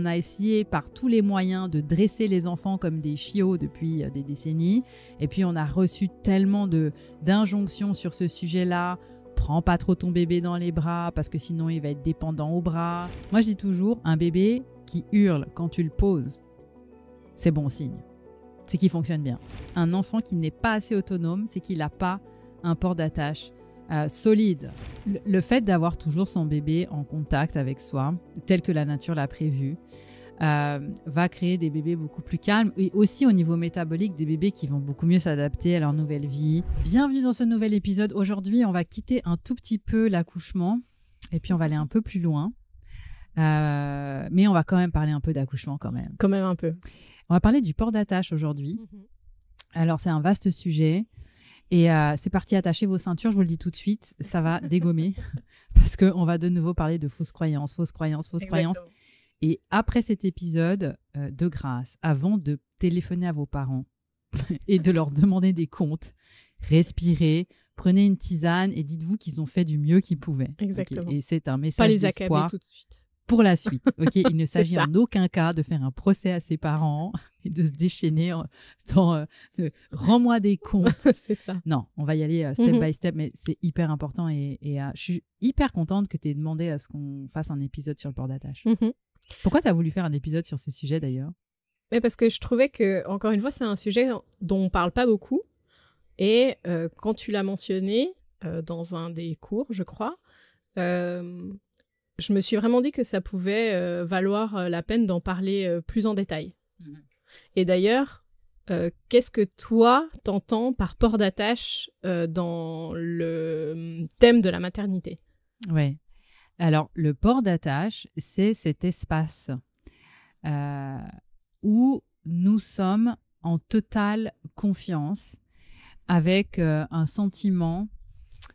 on a essayé par tous les moyens de dresser les enfants comme des chiots depuis des décennies. Et puis, on a reçu tellement d'injonctions sur ce sujet-là. Prends pas trop ton bébé dans les bras parce que sinon, il va être dépendant au bras. Moi, je dis toujours, un bébé qui hurle quand tu le poses, c'est bon signe. C'est qu'il fonctionne bien. Un enfant qui n'est pas assez autonome, c'est qu'il n'a pas un port d'attache solide. Le fait d'avoir toujours son bébé en contact avec soi, tel que la nature l'a prévu, va créer des bébés beaucoup plus calmes et aussi au niveau métabolique, des bébés qui vont beaucoup mieux s'adapter à leur nouvelle vie. Bienvenue dans ce nouvel épisode. Aujourd'hui, on va quitter un tout petit peu l'accouchement et puis on va aller un peu plus loin. Mais on va quand même parler un peu d'accouchement quand même. Quand même un peu. On va parler du port d'attache aujourd'hui. Alors, c'est un vaste sujet. Et c'est parti, attachez vos ceintures, je vous le dis tout de suite, ça va dégommer parce qu'on va de nouveau parler de fausses croyances. Et après cet épisode, de grâce, avant de téléphoner à vos parents et de leur demander des comptes, respirez, prenez une tisane et dites-vous qu'ils ont fait du mieux qu'ils pouvaient. Exactement. Okay. Et c'est un message pas les d'espoir accabler tout de suite. Pour la suite. Okay. Il ne s'agit en aucun cas de faire un procès à ses parents et de se déchaîner dans rends-moi des comptes. C'est ça. Non, on va y aller step by step, mais c'est hyper important et je suis hyper contente que tu aies demandé à ce qu'on fasse un épisode sur le port d'attache. Pourquoi tu as voulu faire un épisode sur ce sujet d'ailleurs? Mais parce que je trouvais que, encore une fois, c'est un sujet dont on parle pas beaucoup. Et quand tu l'as mentionné dans un des cours, je crois, je me suis vraiment dit que ça pouvait valoir la peine d'en parler plus en détail. Et d'ailleurs, qu'est-ce que toi t'entends par port d'attache dans le thème de la maternité? Ouais. Alors, le port d'attache, c'est cet espace où nous sommes en totale confiance avec un sentiment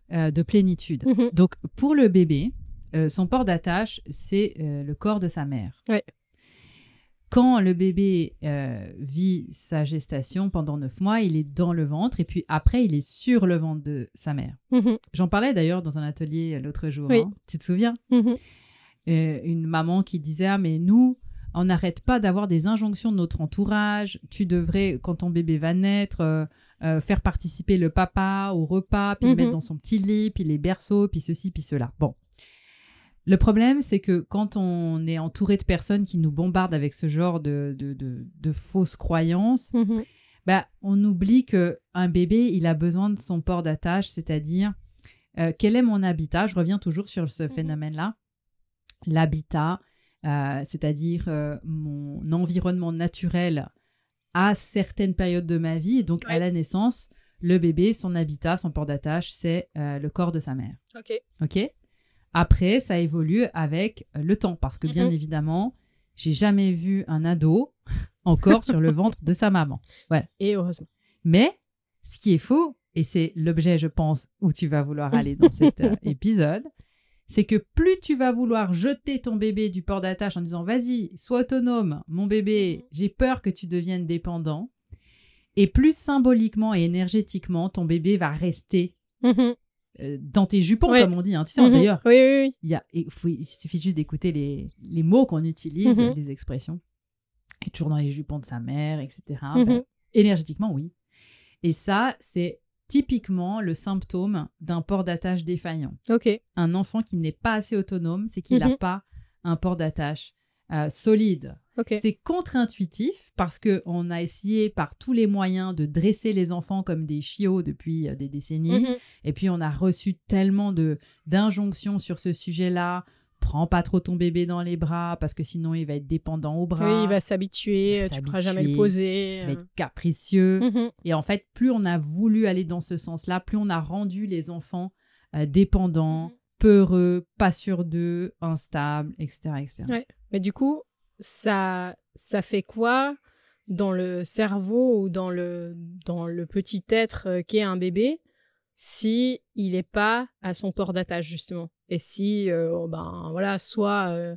de plénitude. Donc, pour le bébé, son port d'attache, c'est le corps de sa mère. Ouais. Quand le bébé vit sa gestation pendant 9 mois, il est dans le ventre et puis après, il est sur le ventre de sa mère. J'en parlais d'ailleurs dans un atelier l'autre jour. Oui. Hein. Tu te souviens? Une maman qui disait « Ah, mais nous, on n'arrête pas d'avoir des injonctions de notre entourage. Tu devrais, quand ton bébé va naître, faire participer le papa au repas, puis le mettre dans son petit lit, puis les berceaux, puis ceci, puis cela. » Bon. Le problème, c'est que quand on est entouré de personnes qui nous bombardent avec ce genre de fausses croyances, on oublie qu'un bébé, il a besoin de son port d'attache, c'est-à-dire quel est mon habitat? Je reviens toujours sur ce phénomène-là. L'habitat, c'est-à-dire mon environnement naturel à certaines périodes de ma vie. Et donc, à la naissance, le bébé, son habitat, son port d'attache, c'est le corps de sa mère. OK? Après, ça évolue avec le temps parce que bien évidemment, j'ai jamais vu un ado encore sur le ventre de sa maman. Voilà. Et heureusement. Mais ce qui est faux, et c'est l'objet, je pense, où tu vas vouloir aller dans cet épisode, c'est que plus tu vas vouloir jeter ton bébé du port d'attache en disant « Vas-y, sois autonome, mon bébé, j'ai peur que tu deviennes dépendant », et plus symboliquement et énergétiquement, ton bébé va rester dans tes jupons, comme on dit. Hein. Tu sais, d'ailleurs, oui. Il suffit juste d'écouter les mots qu'on utilise, les expressions. Et toujours dans les jupons de sa mère, etc. Énergétiquement, oui. Et ça, c'est typiquement le symptôme d'un port d'attache défaillant. Un enfant qui n'est pas assez autonome, c'est qu'il n'a pas un port d'attache solide. C'est contre-intuitif parce qu'on a essayé par tous les moyens de dresser les enfants comme des chiots depuis des décennies. Et puis, on a reçu tellement d'injonctions sur ce sujet-là. Prends pas trop ton bébé dans les bras parce que sinon, il va être dépendant au bras. Oui, il va s'habituer, tu ne pourras jamais le poser. Il va être capricieux. Et en fait, plus on a voulu aller dans ce sens-là, plus on a rendu les enfants dépendants, peureux, pas sûrs d'eux, instables, etc. Ouais. Mais du coup, ça fait quoi dans le cerveau ou dans le petit être qu'est un bébé si il n'est pas à son port d'attache, justement? Et si, soit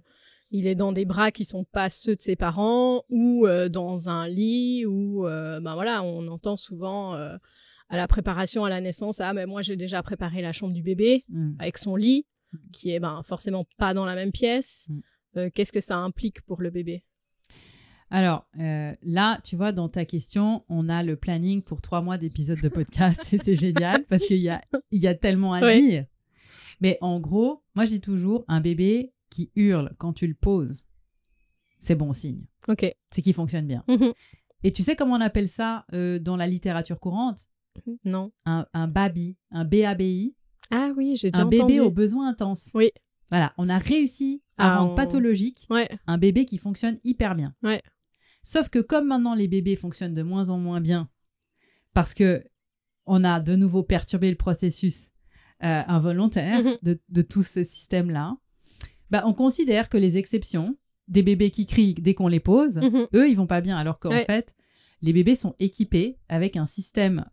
il est dans des bras qui sont pas ceux de ses parents ou dans un lit ou, on entend souvent à la préparation à la naissance, ah, mais moi j'ai déjà préparé la chambre du bébé avec son lit qui est forcément pas dans la même pièce. qu'est-ce que ça implique pour le bébé? Alors, là, tu vois, dans ta question, on a le planning pour 3 mois d'épisodes de podcast et c'est génial parce qu'il y a tellement à dire. Mais en gros, moi, je dis toujours, un bébé qui hurle quand tu le poses, c'est bon signe. Ok. C'est qu'il fonctionne bien. Et tu sais comment on appelle ça dans la littérature courante? Non. Un baby, un BABI. Ah oui, j'ai déjà un entendu. bébé aux besoins intenses. Oui. Voilà, on a réussi à rendre pathologique un bébé qui fonctionne hyper bien. Ouais. Sauf que comme maintenant les bébés fonctionnent de moins en moins bien parce que on a de nouveau perturbé le processus involontaire de tout ce système-là, bah, on considère que les exceptions, des bébés qui crient dès qu'on les pose, eux, ils vont pas bien. Alors qu'en fait, les bébés sont équipés avec un système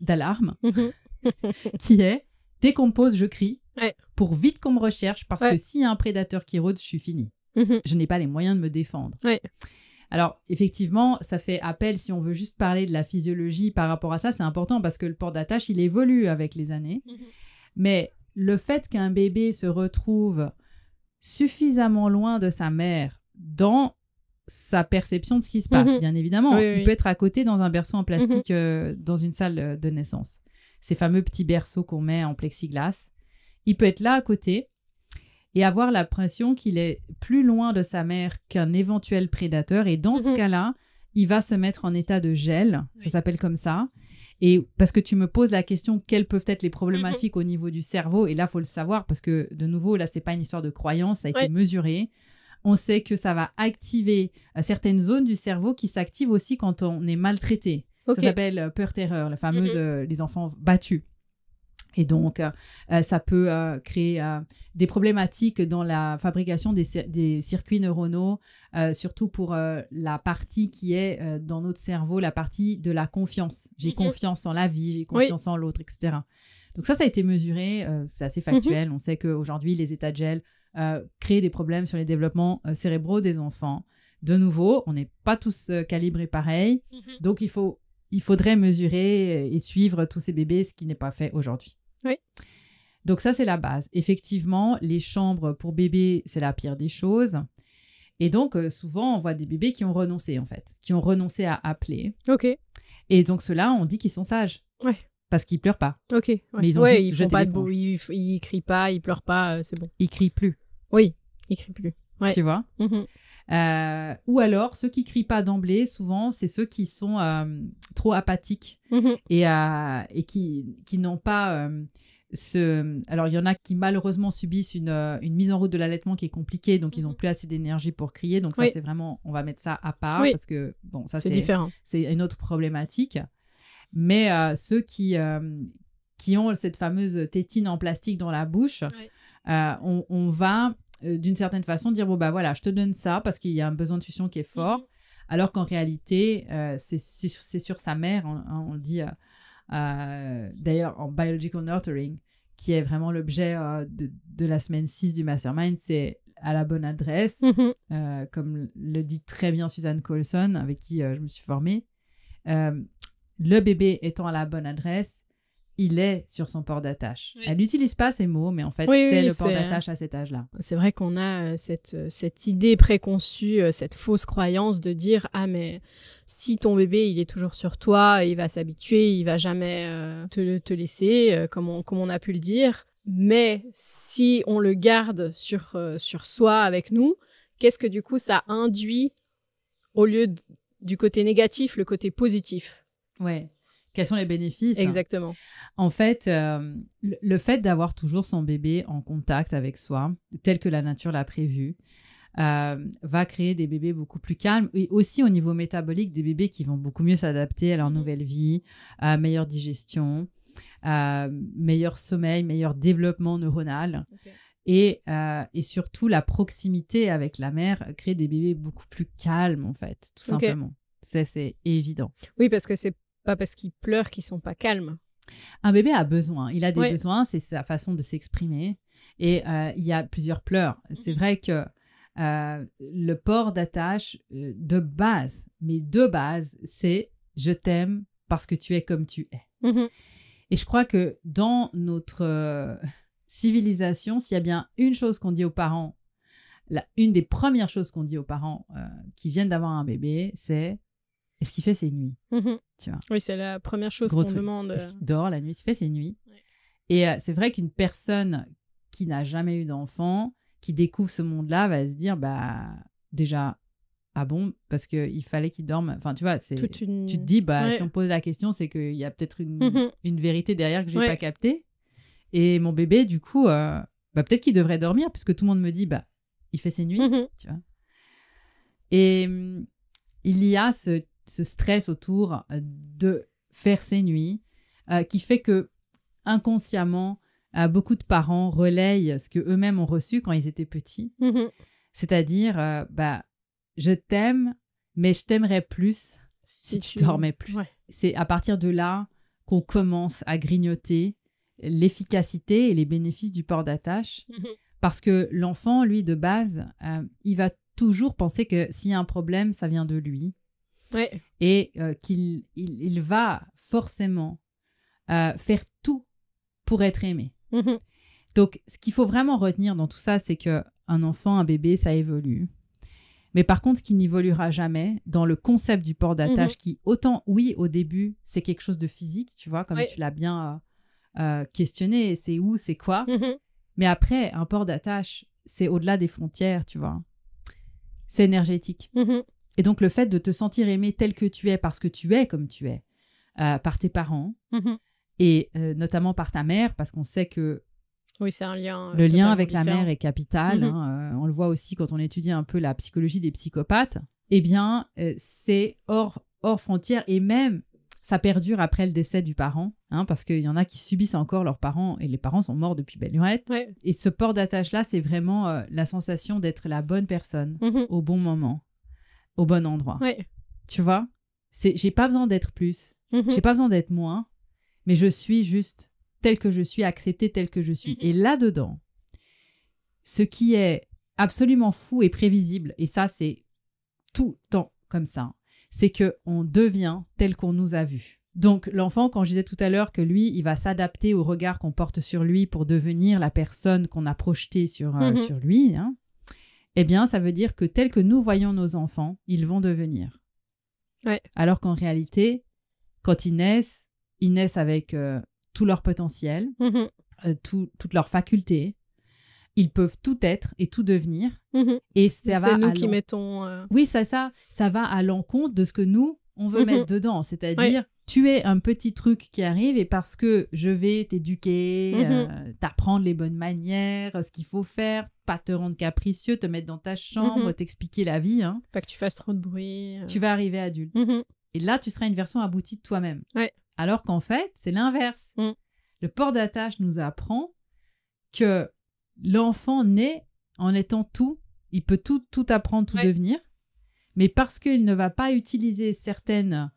d'alarme qui est, dès qu'on me pose, je crie pour vite qu'on me recherche parce que s'il y a un prédateur qui rôde, je suis finie. Je n'ai pas les moyens de me défendre. Alors, effectivement, ça fait appel, si on veut juste parler de la physiologie par rapport à ça, c'est important parce que le port d'attache, il évolue avec les années. Mais le fait qu'un bébé se retrouve suffisamment loin de sa mère dans sa perception de ce qui se passe, bien évidemment, il peut être à côté dans un berceau en plastique dans une salle de naissance. Ces fameux petits berceaux qu'on met en plexiglas. Il peut être là à côté et avoir l'impression qu'il est plus loin de sa mère qu'un éventuel prédateur. Et dans ce cas-là, il va se mettre en état de gel. Ça s'appelle comme ça. Et parce que tu me poses la question, quelles peuvent être les problématiques au niveau du cerveau? Et là, il faut le savoir parce que, de nouveau, là, c'est pas une histoire de croyance, ça a été mesuré. On sait que ça va activer certaines zones du cerveau qui s'activent aussi quand on est maltraité. Ça s'appelle peur-terreur, la fameuse les enfants battus. Et donc, ça peut créer des problématiques dans la fabrication des circuits neuronaux, surtout pour la partie qui est dans notre cerveau, la partie de la confiance. J'ai confiance en la vie, j'ai confiance en l'autre, etc. Donc ça a été mesuré, c'est assez factuel. On sait qu'aujourd'hui, les états de gel créent des problèmes sur les développements cérébraux des enfants. De nouveau, on n'est pas tous calibrés pareil, donc il faudrait mesurer et suivre tous ces bébés, ce qui n'est pas fait aujourd'hui. Donc ça, c'est la base. Effectivement, les chambres pour bébés, c'est la pire des choses. Et donc, souvent, on voit des bébés qui ont renoncé, en fait, qui ont renoncé à appeler. Et donc, ceux-là, on dit qu'ils sont sages. Parce qu'ils pleurent pas. Mais ils ont juste ils font pas de bruit, ils crient pas, ils pleurent pas, c'est bon. Ils crient plus. Oui, ils crient plus. Tu vois? Ou alors, ceux qui crient pas d'emblée, souvent, c'est ceux qui sont trop apathiques et qui n'ont pas Alors, il y en a qui malheureusement subissent une mise en route de l'allaitement qui est compliquée, donc ils n'ont plus assez d'énergie pour crier. Donc ça, c'est vraiment, on va mettre ça à part parce que, bon, ça, c'est différent. C'est une autre problématique. Mais ceux qui ont cette fameuse tétine en plastique dans la bouche, on va... d'une certaine façon, dire, bon, bah voilà, je te donne ça parce qu'il y a un besoin de succion qui est fort, alors qu'en réalité, c'est sur sa mère, on le dit d'ailleurs en Biological Nurturing, qui est vraiment l'objet de la semaine 6 du Mastermind, c'est à la bonne adresse, comme le dit très bien Suzanne Colson, avec qui je me suis formée. Le bébé étant à la bonne adresse, il est sur son port d'attache. Elle n'utilise pas ces mots, mais en fait, c'est le port d'attache à cet âge-là. C'est vrai qu'on a cette idée préconçue, cette fausse croyance de dire « Ah, mais si ton bébé, il est toujours sur toi, il va s'habituer, il va jamais te laisser, comme on a pu le dire. Mais si on le garde sur soi avec nous, qu'est-ce que du coup ça induit au lieu du côté négatif, le côté positif ?» Ouais. Quels sont les bénéfices? Exactement. En fait, le fait d'avoir toujours son bébé en contact avec soi, tel que la nature l'a prévu, va créer des bébés beaucoup plus calmes et aussi au niveau métabolique, des bébés qui vont beaucoup mieux s'adapter à leur nouvelle vie, meilleure digestion, meilleur sommeil, meilleur développement neuronal. Et surtout, la proximité avec la mère crée des bébés beaucoup plus calmes, en fait, tout simplement. C'est évident. Oui, parce que c'est pas parce qu'ils pleurent qu'ils sont pas calmes. Un bébé a besoin. Il a des besoins, c'est sa façon de s'exprimer. Et il y a plusieurs pleurs. C'est vrai que le port d'attache de base, c'est « je t'aime parce que tu es comme tu es ». Et je crois que dans notre civilisation, s'il y a bien une chose qu'on dit aux parents une des premières choses qu'on dit aux parents qui viennent d'avoir un bébé, c'est est-ce qu'il fait ses nuits? Tu vois. Oui, c'est la première chose Gros qu'on truc. demande. Est-ce qu'il dort la nuit? Est-ce qu'il fait ses nuits? Ouais. Et c'est vrai qu'une personne qui n'a jamais eu d'enfant, qui découvre ce monde-là, va se dire, bah, déjà, ah bon, parce qu'il fallait qu'il dorme. Enfin, tu vois, tu te dis, bah, si on pose la question, c'est qu'il y a peut-être une vérité derrière que j'ai pas captée. Et mon bébé, du coup, bah, peut-être qu'il devrait dormir, puisque tout le monde me dit, bah, il fait ses nuits, tu vois. Et il y a ce stress autour de faire ses nuits qui fait que inconsciemment, beaucoup de parents relayent ce que eux-mêmes ont reçu quand ils étaient petits. C'est-à-dire, bah, je t'aime, mais je t'aimerais plus si tu dormais plus. Ouais. C'est à partir de là qu'on commence à grignoter l'efficacité et les bénéfices du port d'attache. Parce que l'enfant, lui, de base, il va toujours penser que s'il y a un problème, ça vient de lui. Ouais. Et qu'il va forcément faire tout pour être aimé. Donc, ce qu'il faut vraiment retenir dans tout ça, c'est qu'un enfant, un bébé, ça évolue. Mais par contre, ce qui n'évoluera jamais dans le concept du port d'attache, qui, autant, oui, au début, c'est quelque chose de physique, tu vois, comme tu l'as bien questionné, c'est où, c'est quoi. Mais après, un port d'attache, c'est au-delà des frontières, tu vois. C'est énergétique. Et donc, le fait de te sentir aimé tel que tu es, parce que tu es comme tu es, par tes parents, et notamment par ta mère, parce qu'on sait que oui, c'est un lien le lien avec la mère est capital. On le voit aussi quand on étudie un peu la psychologie des psychopathes. Eh bien, c'est hors frontières, et même ça perdure après le décès du parent, parce qu'il y en a qui subissent encore leurs parents, et les parents sont morts depuis belle lurette. Ouais. Et ce port d'attache-là, c'est vraiment la sensation d'être la bonne personne au bon moment, au bon endroit. Ouais. Tu vois, j'ai pas besoin d'être plus, j'ai pas besoin d'être moins, mais je suis juste tel que je suis, acceptée tel que je suis. Et là-dedans, ce qui est absolument fou et prévisible, et ça, c'est tout le temps comme ça, c'est qu'on devient tel qu'on nous a vus. Donc, l'enfant, quand je disais tout à l'heure que lui, il va s'adapter au regard qu'on porte sur lui pour devenir la personne qu'on a projetée sur lui, eh bien, ça veut dire que tel que nous voyons nos enfants, ils vont devenir. Ouais. Alors qu'en réalité, quand ils naissent avec tout leur potentiel, toutes leurs facultés. Ils peuvent tout être et tout devenir. Et ça va nous qui mettons... Oui, ça va à l'encontre de ce que nous, on veut mettre dedans. C'est-à-dire, tu es un petit truc qui arrive et parce que je vais t'éduquer, t'apprendre les bonnes manières, ce qu'il faut faire, pas te rendre capricieux, te mettre dans ta chambre, t'expliquer la vie. Pas que tu fasses trop de bruit. Tu vas arriver adulte. Et là, tu seras une version aboutie de toi-même. Ouais. Alors qu'en fait, c'est l'inverse. Le port d'attache nous apprend que l'enfant naît en étant tout. Il peut tout apprendre, tout devenir. Mais parce qu'il ne va pas utiliser certaines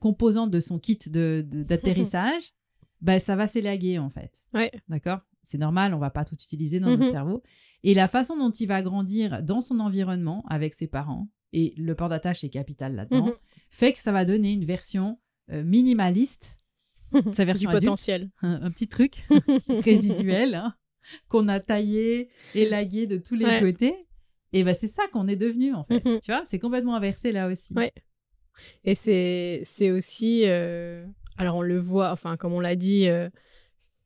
composantes de son kit d'atterrissage, bah, ça va s'élaguer en fait. Ouais. D'accord ? C'est normal, on ne va pas tout utiliser dans notre cerveau. Et la façon dont il va grandir dans son environnement avec ses parents, et le port d'attache est capital là-dedans, fait que ça va donner une version minimaliste, sa version du adulte, potentiel. Un petit truc résiduel qu'on a taillé, élagué de tous les côtés. Et ben c'est ça qu'on est devenu en fait. Tu vois, c'est complètement inversé là aussi. Ouais. Et c'est aussi, alors on le voit, enfin comme on l'a dit,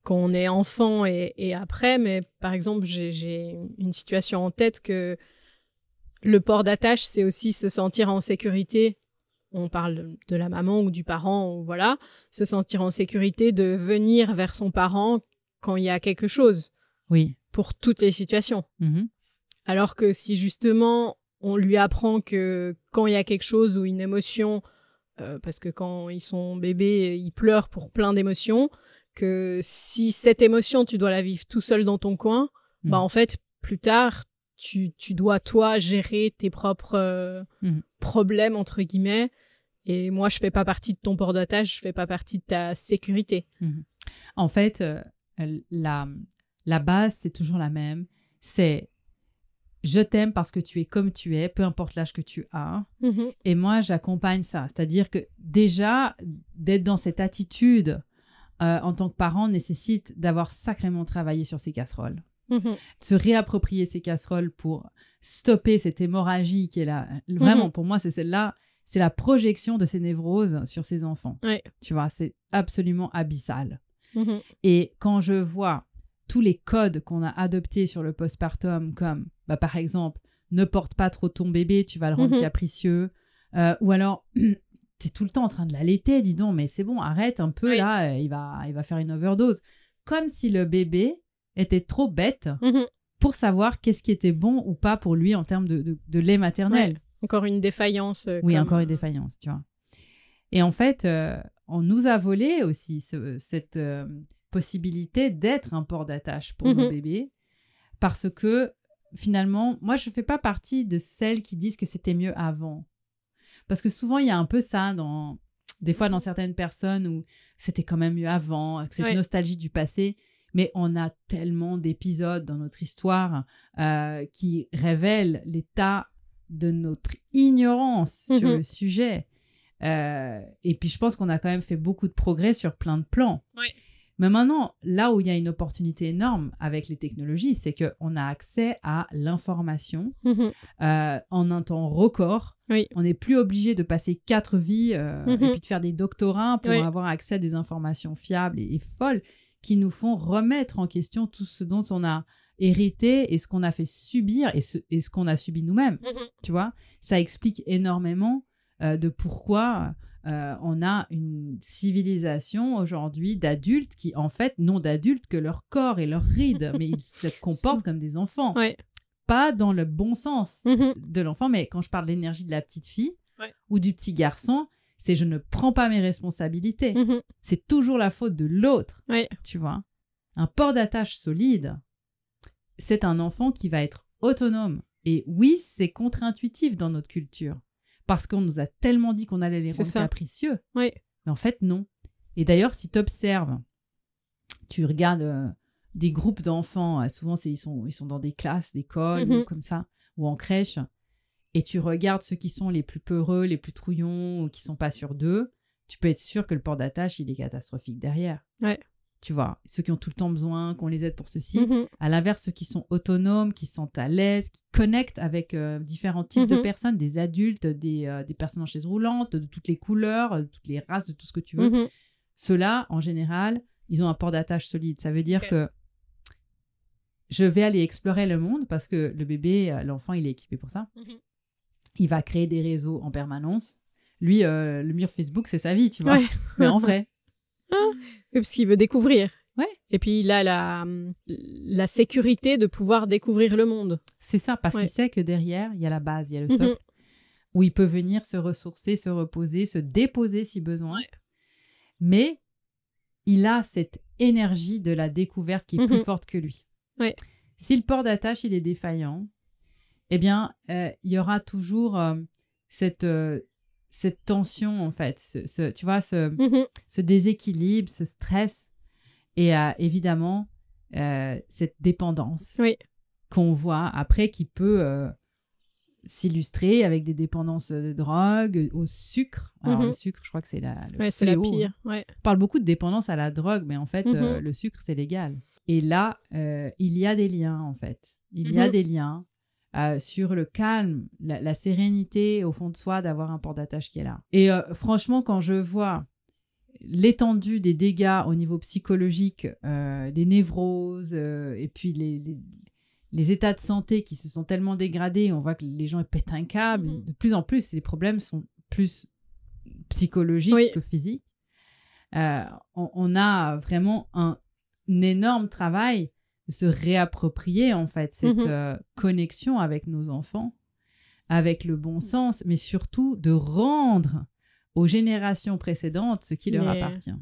quand on est enfant et après, mais par exemple j'ai une situation en tête que le port d'attache, c'est aussi se sentir en sécurité. On parle de la maman ou du parent, ou voilà, se sentir en sécurité de venir vers son parent quand il y a quelque chose. Oui. Pour toutes les situations. Alors que si justement on lui apprend que quand il y a quelque chose ou une émotion, parce que quand ils sont bébés, ils pleurent pour plein d'émotions, que si cette émotion tu dois la vivre tout seul dans ton coin, bah en fait plus tard tu dois toi gérer tes propres problèmes entre guillemets. Et moi, je fais pas partie de ton port d'attache, je fais pas partie de ta sécurité. En fait, la base, c'est toujours la même. C'est je t'aime parce que tu es comme tu es, peu importe l'âge que tu as. Et moi, j'accompagne ça. C'est-à-dire que déjà, d'être dans cette attitude en tant que parent nécessite d'avoir sacrément travaillé sur ses casseroles. Se réapproprier ces casseroles pour stopper cette hémorragie qui est là. Vraiment, pour moi, c'est celle-là. C'est la projection de ces névroses sur ces enfants. Ouais. Tu vois, c'est absolument abyssal. Et quand je vois tous les codes qu'on a adoptés sur le postpartum, comme par exemple, ne porte pas trop ton bébé, tu vas le rendre capricieux, ou alors, t'es tout le temps en train de l'allaiter, dis donc, mais c'est bon, arrête un peu, là, il va faire une overdose. Comme si le bébé était trop bête pour savoir qu'est-ce qui était bon ou pas pour lui en termes de lait maternel. Ouais. Encore une défaillance. Oui, encore une défaillance, tu vois. Et en fait, on nous a volé aussi cette possibilité d'être un port d'attache pour nos bébés, parce que finalement, moi, je ne fais pas partie de celles qui disent que c'était mieux avant. Parce que souvent, il y a un peu ça, des fois dans certaines personnes où c'était quand même mieux avant, cette nostalgie du passé. Mais on a tellement d'épisodes dans notre histoire qui révèlent l'état de notre ignorance sur le sujet. Et puis, je pense qu'on a quand même fait beaucoup de progrès sur plein de plans. Oui. Mais maintenant, là où il y a une opportunité énorme avec les technologies, c'est qu'on a accès à l'information en un temps record. Oui. On n'est plus obligé de passer 4 vies et puis de faire des doctorats pour avoir accès à des informations fiables et folles qui nous font remettre en question tout ce dont on a hérité et ce qu'on a fait subir et ce qu'on a subi nous-mêmes. Tu vois, ça explique énormément de pourquoi on a une civilisation aujourd'hui d'adultes qui, en fait, n'ont d'adultes que leur corps et leurs rides, mais ils se comportent comme des enfants. Ouais. Pas dans le bon sens de l'enfant, mais quand je parle de l'énergie de la petite fille ou du petit garçon, c'est je ne prends pas mes responsabilités. C'est toujours la faute de l'autre, tu vois. Un port d'attache solide, c'est un enfant qui va être autonome. Et oui, c'est contre-intuitif dans notre culture. Parce qu'on nous a tellement dit qu'on allait les rendre capricieux. Mais en fait, non. Et d'ailleurs, si tu observes, tu regardes des groupes d'enfants, souvent ils sont dans des classes d'école ou comme ça, ou en crèche, et tu regardes ceux qui sont les plus peureux, les plus trouillons, ou qui sont pas sûrs d'eux, tu peux être sûr que le port d'attache, il est catastrophique derrière. Tu vois, ceux qui ont tout le temps besoin qu'on les aide pour ceci. À l'inverse, ceux qui sont autonomes, qui sont à l'aise, qui connectent avec différents types de personnes, des adultes, des personnes en chaise roulante, de toutes les couleurs, de toutes les races, de tout ce que tu veux. Ceux-là, en général, ils ont un port d'attache solide. Ça veut dire que je vais aller explorer le monde parce que le bébé, l'enfant, il est équipé pour ça. Il va créer des réseaux en permanence. Lui, le mur Facebook, c'est sa vie, tu vois. Mais en vrai. Parce qu'il veut découvrir. Et puis il a la sécurité de pouvoir découvrir le monde. C'est ça, parce qu'il sait que derrière, il y a la base, il y a le socle, où il peut venir se ressourcer, se reposer, se déposer si besoin. Mais il a cette énergie de la découverte qui est plus forte que lui. Si le port d'attache, il est défaillant, eh bien, il y aura toujours cette tension, en fait, tu vois, ce déséquilibre, ce stress, et évidemment, cette dépendance qu'on voit après qui peut s'illustrer avec des dépendances de drogue, au sucre. Alors, le sucre, je crois que c'est c'est la pire. On parle beaucoup de dépendance à la drogue, mais en fait, le sucre, c'est légal. Et là, il y a des liens, en fait. Il y a des liens. Sur le calme, la sérénité au fond de soi d'avoir un port d'attache qui est là. Et franchement, quand je vois l'étendue des dégâts au niveau psychologique, des névroses, et puis les états de santé qui se sont tellement dégradés, on voit que les gens pètent un câble, de plus en plus, les problèmes sont plus psychologiques que physiques. On a vraiment un énorme travail de se réapproprier en fait cette connexion avec nos enfants, avec le bon sens, mais surtout de rendre aux générations précédentes ce qui leur appartient.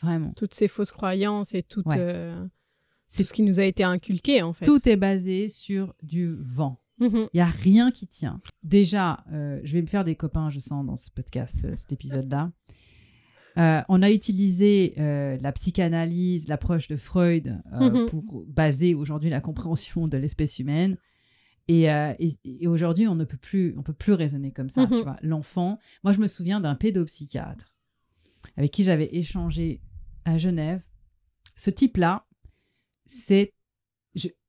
Vraiment. Toutes ces fausses croyances et tout ce qui nous a été inculqué en fait. Tout est basé sur du vent. Il n'y a rien qui tient. Déjà, je vais me faire des copains, je sens, dans ce podcast, cet épisode-là. On a utilisé la psychanalyse, l'approche de Freud pour baser aujourd'hui la compréhension de l'espèce humaine. Et aujourd'hui, on peut plus raisonner comme ça. Tu vois. L'enfant, moi je me souviens d'un pédopsychiatre avec qui j'avais échangé à Genève. Ce type-là, c'est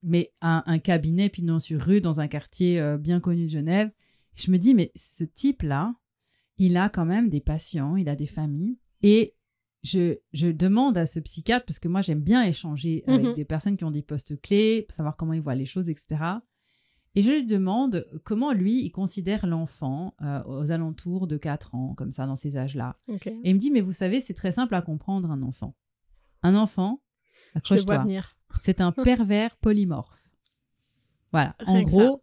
mais un cabinet pignon-sur-rue dans un quartier bien connu de Genève. Je me dis, mais ce type-là, il a quand même des patients, il a des familles. Et je demande à ce psychiatre, parce que moi, j'aime bien échanger avec des personnes qui ont des postes clés, pour savoir comment ils voient les choses, etc. Et je lui demande comment, lui, il considère l'enfant aux alentours de 4 ans, comme ça, dans ces âges-là. Okay. Et il me dit, mais vous savez, c'est très simple à comprendre, un enfant. Un enfant, accroche-toi, c'est un pervers polymorphe. Voilà, en gros,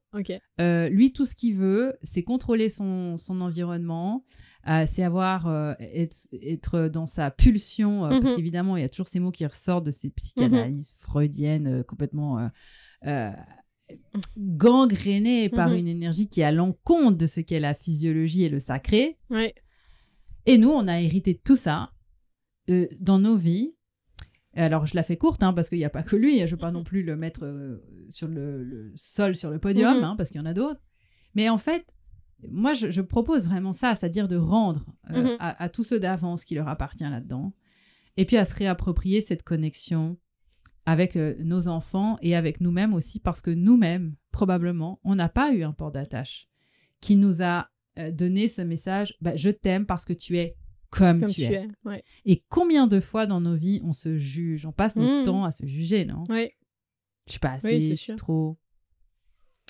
lui, tout ce qu'il veut, c'est contrôler son environnement, c'est être dans sa pulsion, parce qu'évidemment, il y a toujours ces mots qui ressortent de ces psychanalyses freudiennes complètement gangrénées par une énergie qui est à l'encontre de ce qu'est la physiologie et le sacré. Ouais. Et nous, on a hérité de tout ça dans nos vies. Alors, je la fais courte, parce qu'il n'y a pas que lui. Je ne veux pas non plus le mettre sur le sol, sur le podium, parce qu'il y en a d'autres. Mais en fait, moi, je propose vraiment ça, c'est-à-dire de rendre à tous ceux d'avant ce qui leur appartient là-dedans. Et puis, à se réapproprier cette connexion avec nos enfants et avec nous-mêmes aussi, parce que nous-mêmes, probablement, on n'a pas eu un port d'attache qui nous a donné ce message, je t'aime parce que tu es comme tu es. Ouais. Et combien de fois dans nos vies on se juge, on passe notre temps à se juger, non? Oui. Je suis pas assez, je suis trop.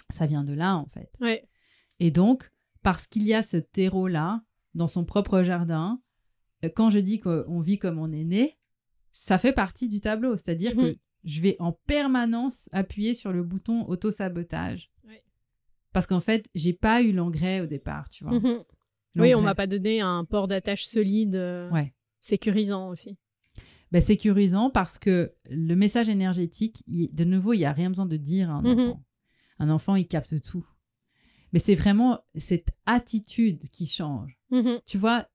Ça vient de là, en fait. Ouais. Et donc, parce qu'il y a ce terreau-là, dans son propre jardin, quand je dis qu'on vit comme on est né, ça fait partie du tableau. C'est-à-dire que je vais en permanence appuyer sur le bouton auto-sabotage. Ouais. Parce qu'en fait, j'ai pas eu l'engrais au départ, tu vois. Oui, on m'a pas donné un port d'attache solide, sécurisant aussi. Sécurisant parce que le message énergétique, de nouveau, il n'y a rien besoin de dire à un enfant. Un enfant, il capte tout. Mais c'est vraiment cette attitude qui change. Tu vois,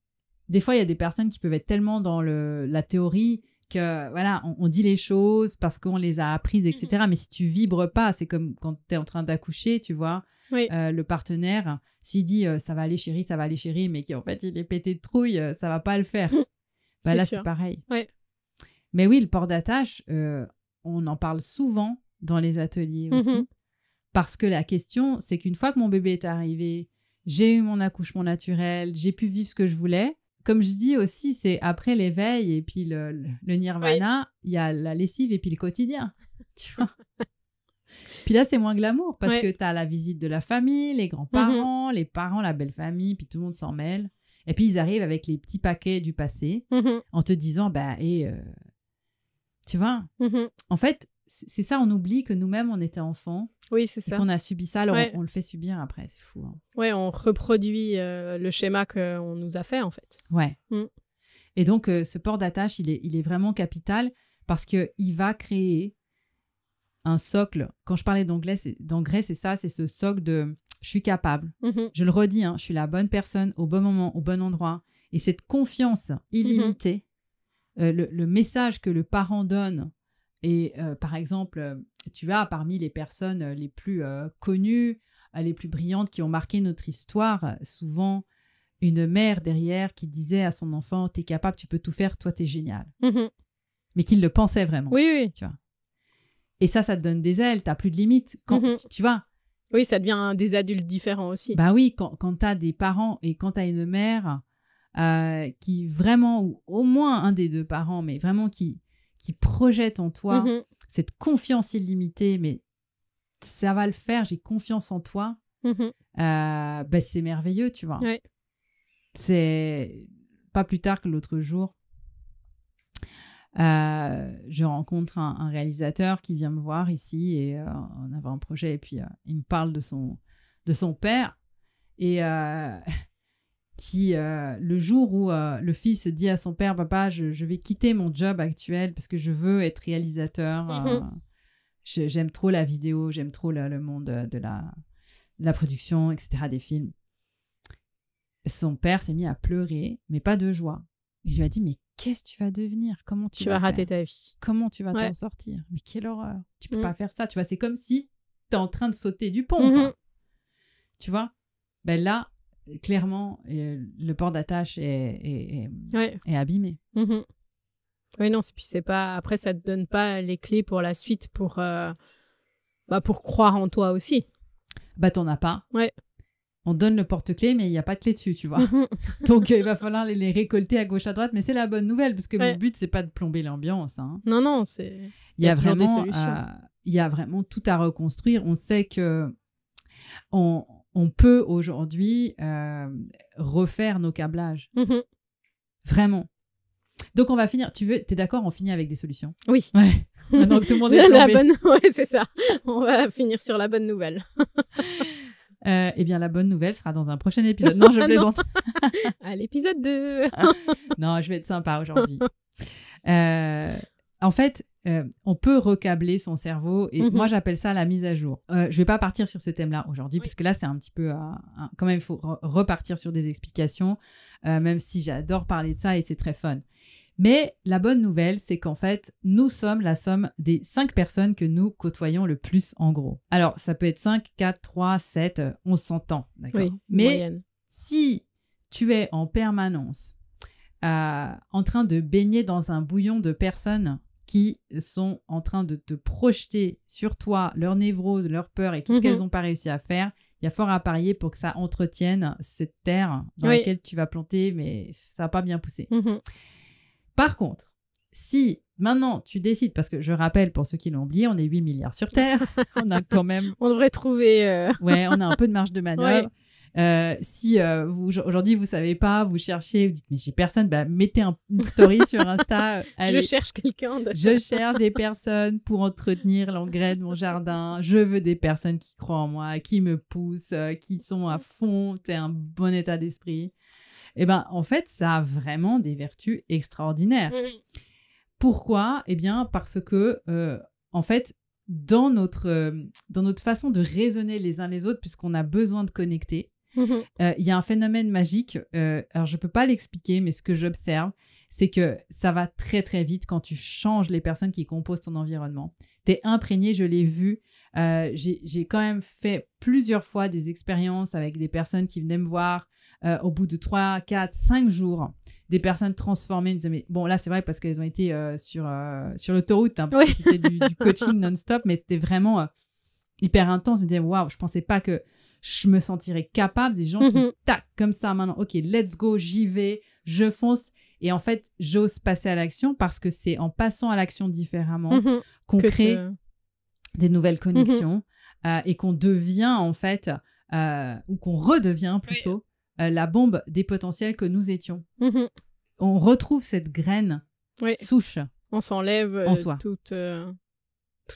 des fois, il y a des personnes qui peuvent être tellement dans la théorie que, voilà, on dit les choses parce qu'on les a apprises, etc. Mais si tu vibres pas, c'est comme quand tu es en train d'accoucher, tu vois. Oui. Le partenaire, s'il dit ça va aller chérie, mais qu'en fait il est pété de trouille, ça va pas le faire. Là c'est pareil. Ouais. Mais oui, le port d'attache, on en parle souvent dans les ateliers aussi, parce que la question, c'est qu'une fois que mon bébé est arrivé, j'ai eu mon accouchement naturel, j'ai pu vivre ce que je voulais. Comme je dis aussi, c'est après l'éveil et puis le nirvana, il y a la lessive et puis le quotidien, tu vois. Puis là, c'est moins glamour parce que tu as la visite de la famille, les grands-parents, les parents, la belle famille, puis tout le monde s'en mêle. Et puis, ils arrivent avec les petits paquets du passé en te disant, tu vois, en fait, c'est ça, on oublie que nous-mêmes, on était enfants. Oui, c'est ça. Qu'on a subi ça, alors on le fait subir après, c'est fou. Ouais, on reproduit le schéma qu'on nous a fait, en fait. Ouais. Et donc, ce port d'attache, il est vraiment capital parce qu'il va créer un socle. Quand je parlais d'engrais, c'est ça, c'est ce socle de je suis capable. Je le redis, je suis la bonne personne au bon moment, au bon endroit. Et cette confiance illimitée, le message que le parent donne, et par exemple, tu as parmi les personnes les plus connues, les plus brillantes qui ont marqué notre histoire, souvent une mère derrière qui disait à son enfant, t'es capable, tu peux tout faire, toi t'es génial. Mais qu'il le pensait vraiment. Oui. Tu vois. Et ça te donne des ailes, t'as plus de limites. Quand, tu vois. Oui, ça devient des adultes différents aussi. Bah oui, quand t'as des parents et quand t'as une mère qui vraiment, ou au moins un des deux parents, mais vraiment qui projette en toi cette confiance illimitée, mais ça va le faire, j'ai confiance en toi, c'est merveilleux, tu vois. Ouais. C'est pas plus tard que l'autre jour, je rencontre un réalisateur qui vient me voir ici et on avait un projet et puis il me parle de son père et qui le jour où le fils dit à son père, papa, je vais quitter mon job actuel parce que je veux être réalisateur, j'aime trop la vidéo, j'aime trop le monde de la production, etc., des films. Son père s'est mis à pleurer, mais pas de joie. Et je lui ai dit, mais qu'est-ce que tu vas devenir? Comment tu vas rater ta vie? Comment tu vas t'en sortir? Mais quelle horreur! Tu peux pas faire ça. Tu vois, c'est comme si tu es en train de sauter du pont. Quoi. Tu vois? Ben là, clairement, le port d'attache est abîmé. Oui, non, puis c'est pas... Après, ça te donne pas les clés pour la suite pour Bah, pour croire en toi aussi. Bah, t'en as pas. Ouais. On donne le porte-clés, mais il n'y a pas de clé dessus, tu vois. Donc, il va falloir les récolter à gauche, à droite. Mais c'est la bonne nouvelle, parce que mon but, c'est pas de plomber l'ambiance. Hein. Non, il y a toujours vraiment, des solutions. Il y a vraiment tout à reconstruire. On sait que on peut aujourd'hui refaire nos câblages. Vraiment. Donc, on va finir. T'es d'accord, on finit avec des solutions? Oui. Ouais. Maintenant que tout le monde est plombé. Ouais, c'est ça. On va finir sur la bonne nouvelle. Eh bien, la bonne nouvelle sera dans un prochain épisode. Non, je plaisante. À l'épisode 2. Non, je vais être sympa aujourd'hui. En fait, on peut recabler son cerveau et moi, j'appelle ça la mise à jour. Je vais pas partir sur ce thème-là aujourd'hui puisque là, c'est un petit peu... quand même, il faut repartir sur des explications, même si j'adore parler de ça et c'est très fun. Mais la bonne nouvelle, c'est qu'en fait, nous sommes la somme des 5 personnes que nous côtoyons le plus en gros. Alors, ça peut être 5, 4, 3, 7, on s'entend, d'accord? Oui, mais moyenne. Si tu es en permanence en train de baigner dans un bouillon de personnes qui sont en train de te projeter sur toi, leurs névroses, leurs peurs et tout ce qu'elles n'ont pas réussi à faire, il y a fort à parier pour que ça entretienne cette terre dans laquelle tu vas planter, mais ça va pas bien pousser. Par contre, si maintenant tu décides, parce que je rappelle pour ceux qui l'ont oublié, on est 8 milliards sur Terre, on a quand même... On devrait trouver... Ouais, on a un peu de marge de manœuvre. Si aujourd'hui vous savez pas, vous cherchez, vous dites mais j'ai personne, bah mettez une story sur Insta. Je cherche quelqu'un. Je cherche des personnes pour entretenir l'engrais de mon jardin. Je veux des personnes qui croient en moi, qui me poussent, qui sont à fond, t'es un bon état d'esprit. Eh ben en fait ça a vraiment des vertus extraordinaires. Pourquoi? Eh bien parce que en fait dans notre façon de raisonner les uns les autres, puisqu'on a besoin de connecter, il y a un phénomène magique, alors je peux pas l'expliquer, mais ce que j'observe, c'est que ça va très très vite quand tu changes les personnes qui composent ton environnement. T'es imprégné, je l'ai vu, j'ai quand même fait plusieurs fois des expériences avec des personnes qui venaient me voir au bout de 3, 4, 5 jours, des personnes transformées, me disaient, mais bon là c'est vrai parce qu'elles ont été sur l'autoroute, hein, parce que c'était du coaching non-stop, mais c'était vraiment hyper intense. Je me disais, waouh, je pensais pas que je me sentirais capable, des gens qui, tac, comme ça maintenant, ok, let's go, j'y vais, je fonce. Et en fait, j'ose passer à l'action parce que c'est en passant à l'action différemment qu'on crée des nouvelles connexions et qu'on devient en fait, ou qu'on redevient plutôt, la bombe des potentiels que nous étions. On retrouve cette graine souche. On s'enlève en soi. Toutes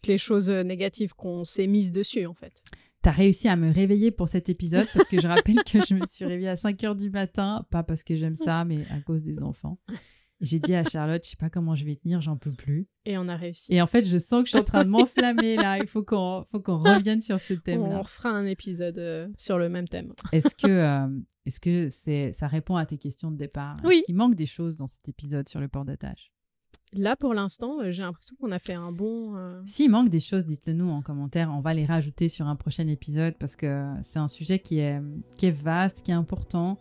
les choses négatives qu'on s'est mises dessus en fait. T'as réussi à me réveiller pour cet épisode parce que je rappelle que je me suis réveillée à 5h du matin, pas parce que j'aime ça, mais à cause des enfants. Et j'ai dit à Charlotte, je sais pas comment je vais tenir, j'en peux plus. Et on a réussi. Et en fait, je sens que je suis en train de m'enflammer là. Il faut qu'on revienne sur ce thème-là. On refera un épisode sur le même thème. Est-ce que ça répond à tes questions de départ? Oui. Est-ce qu'il manque des choses dans cet épisode sur le port d'attache? Là, pour l'instant, j'ai l'impression qu'on a fait un bon... S'il manque des choses, dites-le nous en commentaire. On va les rajouter sur un prochain épisode parce que c'est un sujet qui est vaste, qui est important,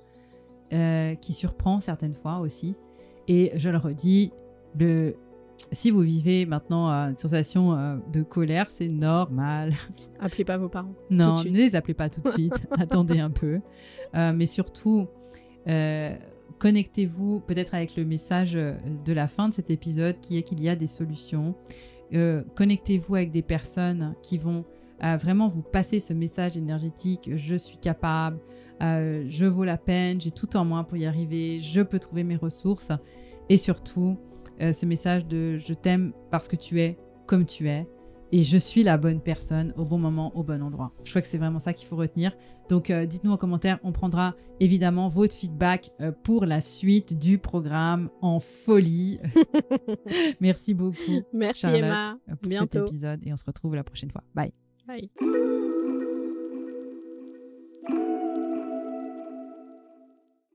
qui surprend certaines fois aussi. Et je le redis, si vous vivez maintenant une sensation de colère, c'est normal. Appelez pas vos parents. Non, ne les appelez pas tout de suite. Attendez un peu. Mais surtout... connectez-vous peut-être avec le message de la fin de cet épisode qui est qu'il y a des solutions. Connectez-vous avec des personnes qui vont vraiment vous passer ce message énergétique. Je suis capable, je vaux la peine, j'ai tout en moi pour y arriver, je peux trouver mes ressources. Et surtout, ce message de je t'aime parce que tu es comme tu es. Et je suis la bonne personne au bon moment, au bon endroit. Je crois que c'est vraiment ça qu'il faut retenir. Donc, dites-nous en commentaire. On prendra évidemment votre feedback pour la suite du programme en folie. Merci beaucoup. Merci Charlotte, Emma. pour bientôt. cet épisode. Et on se retrouve la prochaine fois. Bye. Bye.